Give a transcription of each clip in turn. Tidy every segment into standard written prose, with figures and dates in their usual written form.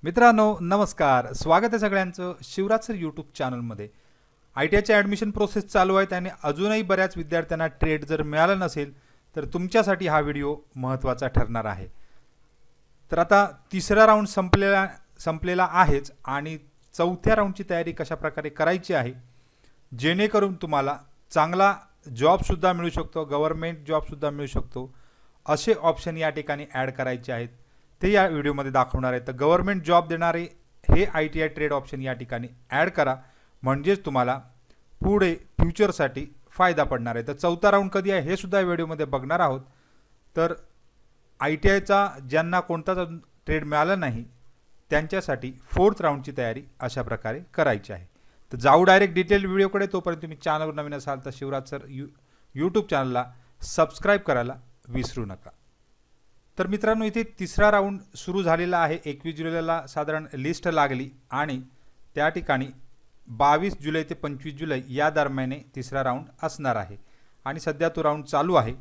मित्रांनो नमस्कार, स्वागत आहे सगळ्यांचं शिवराज सर यूट्यूब चॅनलमध्ये. ITIच्या ॲडमिशन प्रोसेस चालू आहे आणि अजूनही बऱ्याच विद्यार्थ्यांना ट्रेड जर मिळाला नसेल तर तुमच्यासाठी हा व्हिडिओ महत्त्वाचा ठरणार आहे. तर आता तिसरा राऊंड संपलेला आहेच आणि चौथ्या राऊंडची तयारी कशा प्रकारे करायची आहे जेणेकरून तुम्हाला चांगला जॉबसुद्धा मिळू शकतो, गव्हर्नमेंट जॉबसुद्धा मिळू शकतो, असे ऑप्शन या ठिकाणी ॲड करायचे आहेत ते या व्हिडिओमध्ये दाखवणार आहे. तर गव्हर्नमेंट जॉब देणारे हे ITI ट्रेड ऑप्शन या ठिकाणी ॲड करा, म्हणजेच तुम्हाला पुढे फ्युचरसाठी फायदा पडणार आहे. तर चौथा राऊंड कधी आहे हे सुद्धा या व्हिडिओमध्ये बघणार आहोत. तर ITIचा ज्यांना कोणताच ट्रेड मिळाला नाही त्यांच्यासाठी फोर्थ राऊंडची तयारी अशा प्रकारे करायची आहे. तर जाऊ डायरेक्ट डिटेल व्हिडिओकडे. तोपर्यंत तुम्ही चॅनलवर नवीन असाल तर शिवराज सर यूट्यूब चॅनलला सबस्क्राईब करायला विसरू नका. तर मित्रांनो इथे तिसरा राऊंड सुरू झालेला आहे. 21 जुलैला साधारण लिस्ट लागली आणि त्या ठिकाणी 22 जुलै ते 25 जुलै या दरम्याने तिसरा राऊंड असणार आहे आणि सध्या तो राऊंड चालू आहे.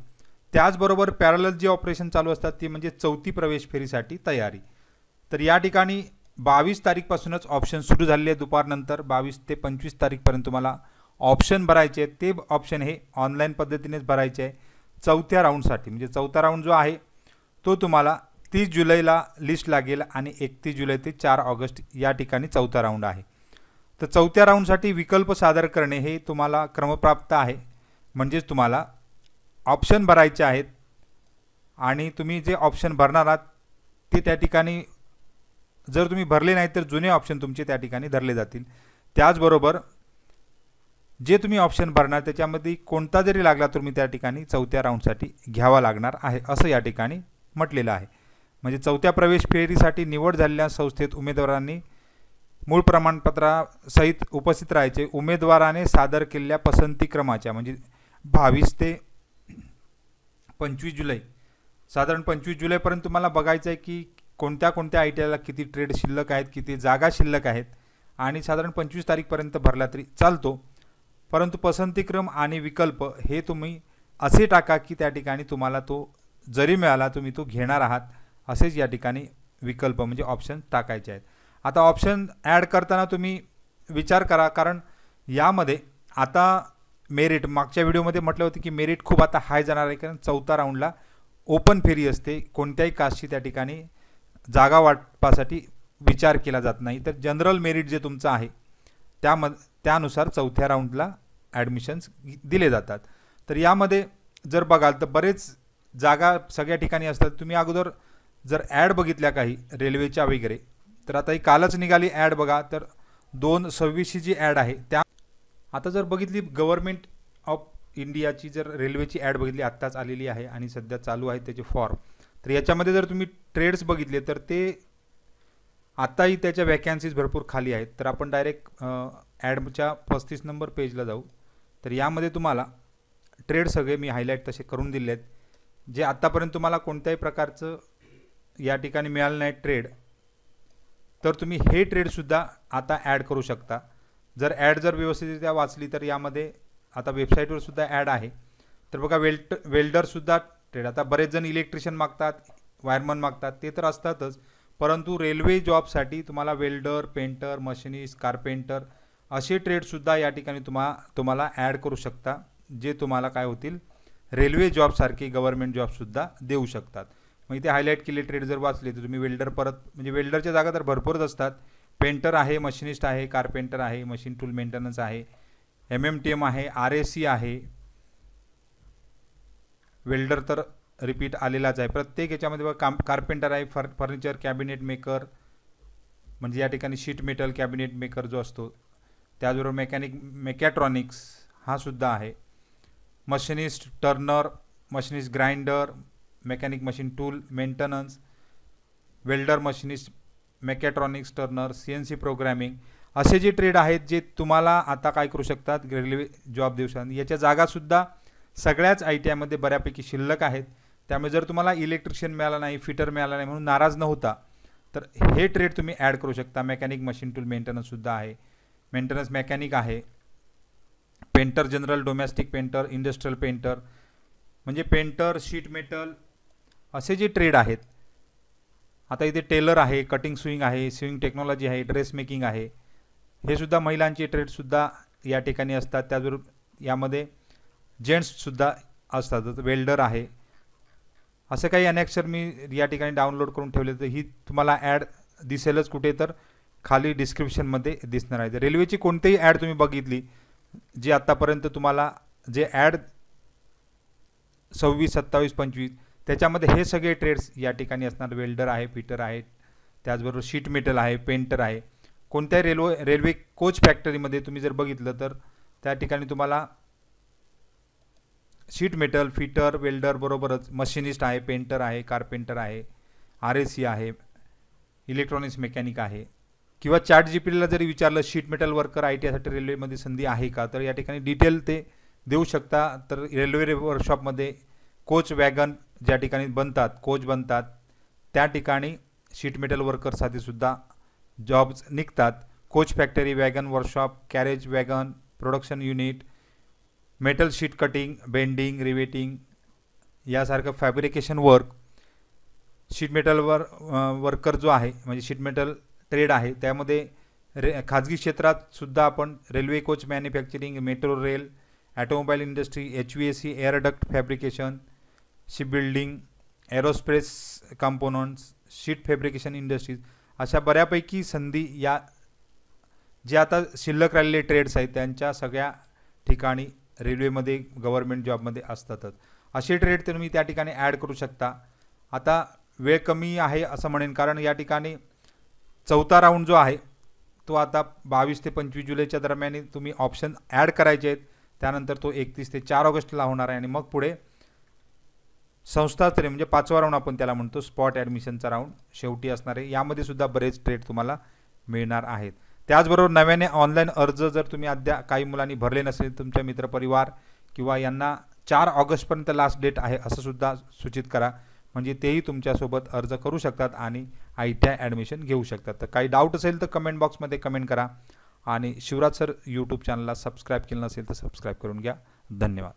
त्याचबरोबर पॅरलल जे ऑपरेशन चालू असतात ती म्हणजे चौथी प्रवेश फेरीसाठी तयारी. तर या ठिकाणी 22 तारीखपासूनच ऑप्शन सुरू झालेले आहे. दुपारनंतर 22 ते 25 तारीखपर्यंत तुम्हाला ऑप्शन भरायचे आहेत. ते ऑप्शन हे ऑनलाईन पद्धतीनेच भरायचे आहे चौथ्या राऊंडसाठी. म्हणजे चौथा राऊंड जो आहे तो तुम्हाला 30 जुलैला लिस्ट लागेल आणि 31 जुलै ते 4 ऑगस्ट या ठिकाणी चौथा राऊंड आहे. तर चौथ्या राऊंडसाठी विकल्प सादर करणे हे तुम्हाला क्रमप्राप्त आहे, म्हणजेच तुम्हाला ऑप्शन भरायचे आहेत आणि तुम्ही जे ऑप्शन भरणार आहात ते त्या ठिकाणी जर तुम्ही भरले नाही तर जुने ऑप्शन तुमचे त्या ठिकाणी धरले जातील. त्याचबरोबर जे तुम्ही ऑप्शन भरणार त्याच्यामध्ये कोणता जरी लागला तुम्ही त्या ठिकाणी चौथ्या राऊंडसाठी घ्यावा लागणार आहे असं या ठिकाणी म्हटलेलं आहे. म्हणजे चौथ्या प्रवेश फेरीसाठी निवड झालेल्या संस्थेत उमेदवारांनी मूळ प्रमाणपत्रासहित उपस्थित राहायचे. उमेदवाराने सादर केलेल्या पसंती क्रमाच्या म्हणजे 22 ते 25 जुलै साधारण 25 जुलैपर्यंत तुम्हाला बघायचं आहे की कोणत्या कोणत्या ITIला किती ट्रेड शिल्लक आहेत, किती जागा शिल्लक आहेत आणि साधारण 25 तारीखपर्यंत भरला तरी चालतो. परंतु पसंतीक्रम आणि विकल्प हे तुम्ही असे टाका की त्या ठिकाणी तुम्हाला तो जरी मिळाला तुम्ही तो घेणार आहात असेच या ठिकाणी विकल्प म्हणजे ऑप्शन टाकायचे आहेत. आता ऑप्शन ॲड करताना तुम्ही विचार करा, कारण यामध्ये आता मेरिट मागच्या व्हिडिओमध्ये म्हटलं होतं की मेरिट खूप आता हाय जाणार आहे, कारण चौथा राऊंडला ओपन फेरी असते. कोणत्याही कास्टची त्या ठिकाणी जागा वाटपासाठी विचार केला जात नाही. तर जनरल मेरिट जे तुमचं आहे त्यानुसार चौथ्या राऊंडला ॲडमिशन्स दिले जातात. तर यामध्ये जर बघाल तर बरेच जागा सगळ्या ठिकाणी असतात. तुम्ही अगोदर जर ॲड बघितल्या काही रेल्वेच्या वगैरे, तर आता ही कालच निघाली ॲड बघा. तर 2/26 जी ॲड आहे त्या आता जर बघितली गव्हर्नमेंट ऑफ इंडियाची जर रेल्वेची ॲड बघितली आत्ताच आलेली आहे आणि सध्या चालू आहे त्याचे फॉर्म. तर याच्यामध्ये जर तुम्ही ट्रेड्स बघितले तर ते आत्ताही त्याच्या वॅकॅन्सीज भरपूर खाली आहेत. तर आपण डायरेक्ट ॲडच्या 35 नंबर पेजला जाऊ. तर यामध्ये तुम्हाला ट्रेड सगळे मी हायलाईट तसे करून दिले आहेत जे आत्तापर्यंत तुम्हाला कोणत्याही प्रकारचं या ठिकाणी मिळालं नाही ट्रेड, तर तुम्ही हे ट्रेडसुद्धा आता ॲड करू शकता. जर ॲड जर व्यवस्थितरित्या वाचली तर यामध्ये आता वेबसाईटवर सुद्धा ॲड आहे. तर बघा वेल्डरसुद्धा ट्रेड. आता बरेच जण इलेक्ट्रिशियन मागतात, वायरमन मागतात, ते तर असतातच, परंतु रेल्वे जॉबसाठी तुम्हाला वेल्डर, पेंटर, मशिनिस्ट, कार्पेंटर असे ट्रेडसुद्धा या ठिकाणी तुम्हाला ॲड करू शकता, जे तुम्हाला काय होतील रेल्वे जॉबसारखे गव्हर्नमेंट जॉबसुद्धा देऊ शकतात. मग इथे हायलाईट केले ट्रेड जर वाचले तर तुम्ही वेल्डर परत म्हणजे वेल्डरच्या जागा तर भरपूरच असतात. पेंटर आहे, मशिनिस्ट आहे, कार्पेंटर आहे, मशीन टूल मेंटेनन्स आहे, MMTM आहे, RAC आहे. वेल्डर तर रिपीट आलेलाच आहे प्रत्येक याच्यामध्ये. बघा कार्पेंटर आहे, फर्निचर कॅबिनेट मेकर म्हणजे या ठिकाणी शीट मेटल कॅबिनेट मेकर जो असतो. त्याचबरोबर मेकॅट्रॉनिक्स हा सुद्धा आहे. Machinist Turner, machinist grinder, mechanic machine tool maintenance, welder, machinist, mechatronics, Turner, CNC programming असे जे ट्रेड आहेत जे तुम्हाला आता काय करू शकतात रेल्वे जॉब देऊ शकतात. याच्या जागासुद्धा सगळ्याच ITIमध्ये बऱ्यापैकी शिल्लक आहेत. त्यामुळे जर तुम्हाला इलेक्ट्रिशियन मिळाला नाही, फिटर मिळाला नाही म्हणून नाराज न होता तर हे ट्रेड तुम्ही ॲड करू शकता. मेकॅनिक मशीन टूल मेंटेनन्ससुद्धा आहे, मेंटेनन्स मेकॅनिक आहे, painter general, domestic painter, industrial painter म्हणजे पेंटर, शीट मेटल असे जे ट्रेड आहेत आता इथे टेलर आहे, कटिंग स्विंग आहे, स्विंग टेक्नॉलॉजी आहे, ड्रेस मेकिंग आहे, हे सुद्धा महिलांचे ट्रेडसुद्धा या ठिकाणी असतात. त्याचबरोबर यामध्ये जेंट्ससुद्धा असतात. वेल्डर आहे, असं काही अनेक मी या ठिकाणी डाउनलोड करून ठेवले. तर ही तुम्हाला ॲड दिसेलच कुठे, तर खाली डिस्क्रिप्शनमध्ये दिसणार आहे. रेल्वेची कोणतीही ॲड तुम्ही बघितली जी आत्तापर्यंत तुम्हाला जे ॲड 26, 27, 25 त्याच्यामध्ये हे सगळे ट्रेड्स या ठिकाणी असणार. वेल्डर आहे, फिटर आहे, त्याचबरोबर शीट मेटल आहे, पेंटर आहे. कोणत्याही रेल्वे कोच फॅक्टरीमध्ये तुम्ही जर बघितलं तर त्या ठिकाणी तुम्हाला शीट मेटल, फिटर, वेल्डर बरोबरच मशिनिस्ट आहे, पेंटर आहे, कार्पेंटर आहे, RAC आहे, इलेक्ट्रॉनिक्स मेकॅनिक आहे. किंवा ChatGPTला जरी विचारलं शीट मेटल वर्कर ITसाठी रेल्वेमध्ये संधी आहे का, तर या ठिकाणी डिटेल ते देऊ शकता. तर रेल्वे वर्कशॉपमध्ये कोच वॅगन ज्या ठिकाणी बनतात, कोच बनतात, त्या ठिकाणी शीट मेटल वर्करसाठी सुद्धा जॉब्स निघतात. Coach factory, wagon workshop, carriage wagon, production unit, metal sheet cutting, bending, riveting यासारखं fabrication work, sheet metal worker जो आहे म्हणजे शीट मेटल ट्रेड आहे, त्यामध्ये खाजगी क्षेत्रात सुद्धा आपण railway coach manufacturing, metro rail, automobile industry, HVAC, air duct fabrication, ship building, aerospace components, sheet fabrication industries, अशा बऱ्यापैकी संधी या जे आता शिल्लक राहिलेले ट्रेड्स आहेत त्यांच्या सगळ्या ठिकाणी रेल्वेमध्ये, गव्हर्नमेंट जॉबमध्ये असतातच. असे ट्रेड तुम्ही त्या ठिकाणी ॲड करू शकता. आता वेळ कमी आहे असं म्हणेन, कारण या ठिकाणी चौथा राऊंड जो आहे तो आता 22 ते 25 जुलैच्या दरम्यान तुम्ही ऑप्शन ॲड करायचे आहेत. त्यानंतर तो 31 ते 4 ऑगस्टला होणार आहे आणि मग पुढे संस्थास्तरीय म्हणजे 5वा राऊंड आपण त्याला म्हणतो, स्पॉट ॲडमिशनचा राऊंड शेवटी असणार आहे. यामध्ये सुद्धा बरेच ट्रेड तुम्हाला मिळणार आहेत. त्याचबरोबर नव्याने ऑनलाईन अर्ज जर तुम्ही अद्याप काही मुलांनी भरले नसेल, तुमच्या मित्रपरिवार किंवा यांना 4 ऑगस्टपर्यंत लास्ट डेट आहे असं सुद्धा सूचित करा, म्हणजे तेही तुमच्यासोबत अर्ज करू शकतात आणि ITI ॲडमिशन घेऊ शकतात. तर काही डाऊट असेल तर कमेंट बॉक्समध्ये कमेंट करा आणि शिवराज सर यूट्यूब चॅनलला सबस्क्राईब केलं नसेल तर सबस्क्राईब करून घ्या. धन्यवाद.